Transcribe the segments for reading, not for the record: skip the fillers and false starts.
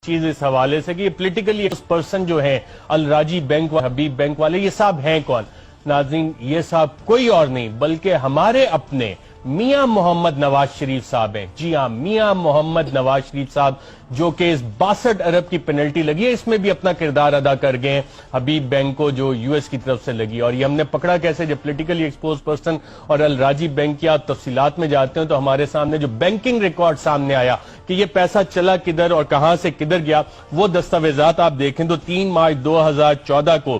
چیز اس حوالے سے کہ یہ پولیٹیکلی پرسن جو ہیں الراجی بینک و حبیب بینک والے، یہ صاحب ہیں کون؟ ناظرین، یہ صاحب کوئی اور نہیں بلکہ ہمارے اپنے میاں محمد نواز شریف صاحب ہیں۔ جی ہاں، میاں محمد نواز شریف صاحب جو کہ اس 62 ارب کی پینلٹی لگی ہے، اس میں بھی اپنا کردار ادا کر گئے ہیں حبیب بینک کو جو یو ایس کی طرف سے لگی، اور یہ ہم نے پکڑا کیسے؟ جب پولیٹیکلی ایکسپوز پرسن اور الراجی بینک کی آپ تفصیلات میں جاتے ہیں تو ہمارے سامنے جو بینکنگ ریکارڈ سامنے آیا کہ یہ پیسہ چلا کدھر اور کہاں سے کدھر گیا، وہ دستاویزات آپ دیکھیں تو 3 مارچ 2014 کو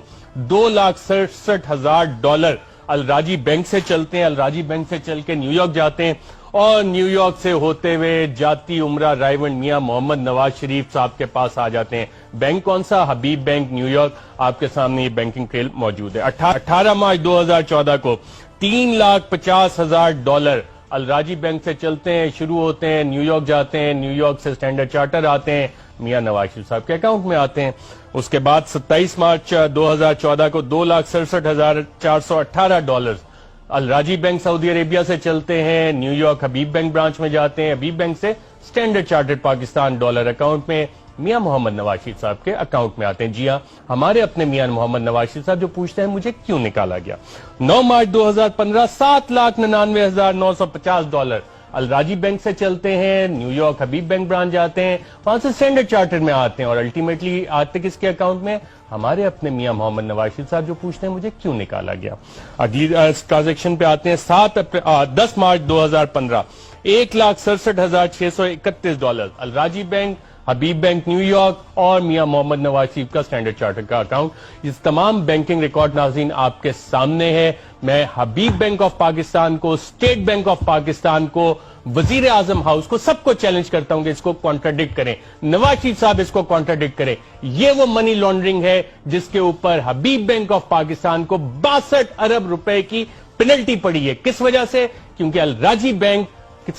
$2,67,000 الراجی بینک سے چلتے ہیں، الراجی بینک سے چل کے نیو یارک جاتے ہیں، اور نیو یارک سے ہوتے ہوئے جاتی عمرہ رائیونڈ میاں محمد نواز شریف صاحب کے پاس آ جاتے ہیں۔ بینک کون سا؟ حبیب بینک نیو یارک۔ آپ کے سامنے یہ بینکنگ ٹریل موجود ہے۔ 18 مارچ 2014 کو $3,50,000 الراجی بینک سے چلتے ہیں، شروع ہوتے ہیں، نیو یارک جاتے ہیں، نیو یارک سے اسٹینڈرڈ چارٹر آتے ہیں، میاں نواز شریف صاحب کے اکاؤنٹ میں آتے ہیں۔ اس کے بعد 27 مارچ 2014 کو $2,67,418 الراجی بینک سعودی عربیہ سے چلتے ہیں، نیو یارک حبیب بینک برانچ میں جاتے ہیں، حبیب بینک سے standard charter Pakistan dollar account میں میاں محمد نواز شریف صاحب کے اکاؤنٹ میں آتے ہیں۔ جی ہاں، ہمارے اپنے میاں محمد نواز شریف صاحب جو پوچھتے ہیں مجھے کیوں نکالا گیا۔ 9 مارچ 2015 $7,99,950 الراجی بینک سے چلتے ہیں، نیو یارک حبیب بینک برانچ جاتے ہیں، وہاں سے اسٹینڈرڈ چارٹر میں آتے ہیں، اور الٹیمیٹلی آتے کس کے اکاؤنٹ میں؟ ہمارے اپنے میاں محمد نواز شریف صاحب جو پوچھتے ہیں مجھے کیوں نکالا گیا۔ اگلی ٹرانزیکشن پہ آتے ہیں 10 مارچ 2015 $1,67,631 الراجی بینک، حبیب بینک نیو یارک اور میاں محمد نواز شریف کا اسٹینڈرڈ چارٹر کا اکاؤنٹ۔ اس تمام بینکنگ ریکارڈ ناظرین آپ کے سامنے ہے۔ میں حبیب بینک آف پاکستان کو، اسٹیٹ بینک آف پاکستان کو، وزیر اعظم ہاؤس کو، سب کو چیلنج کرتا ہوں کہ اس کو کانٹراڈکٹ کریں، نواز شریف صاحب اس کو کانٹراڈکٹ کریں۔ یہ وہ منی لانڈرنگ ہے جس کے اوپر حبیب بینک آف پاکستان کو 62 ارب روپے کی پینلٹی پڑی ہے۔ کس وجہ سے؟ کیونکہ الراجی بینک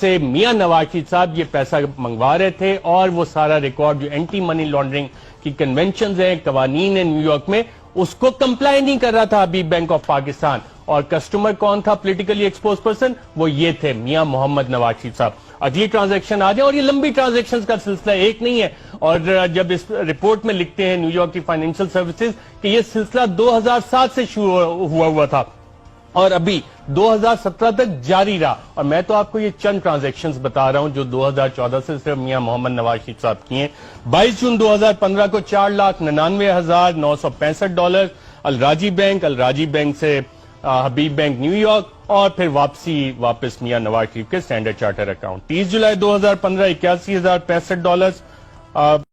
سے میاں نواز شریف صاحب یہ پیسہ منگوا رہے تھے، اور وہ سارا ریکارڈ جو اینٹی منی لانڈرنگ کی کنونشنز ہیں، قوانین ہیں نیو یارک میں، اس کو کمپلائی نہیں کر رہا تھا حبیب بینک آف پاکستان۔ اور کسٹمر کون تھا پولیٹیکلی ایکسپوز پرسن؟ وہ یہ تھے میاں محمد نواز شریف صاحب۔ اگلی ٹرانزیکشن آ جائیں، اور یہ لمبی ٹرانزیکشن کا سلسلہ ایک نہیں ہے، اور جب اس رپورٹ میں لکھتے ہیں نیو یارک کی فائنینشیل سروسز کہ یہ سلسلہ 2007 سے شروع ہوا تھا اور ابھی 2017 تک جاری رہا، اور میں تو آپ کو یہ چند ٹرانزیکشنز بتا رہا ہوں جو 2014 سے صرف میاں محمد نواز شریف صاحب کی ہیں۔ 22 جون 2015 کو $4,99,965 الراجی بینک سے حبیب بینک نیو یارک، اور پھر واپس میاں نواز شریف کے اسٹینڈرڈ چارٹر اکاؤنٹ۔ 30 جولائی 2015 $81,065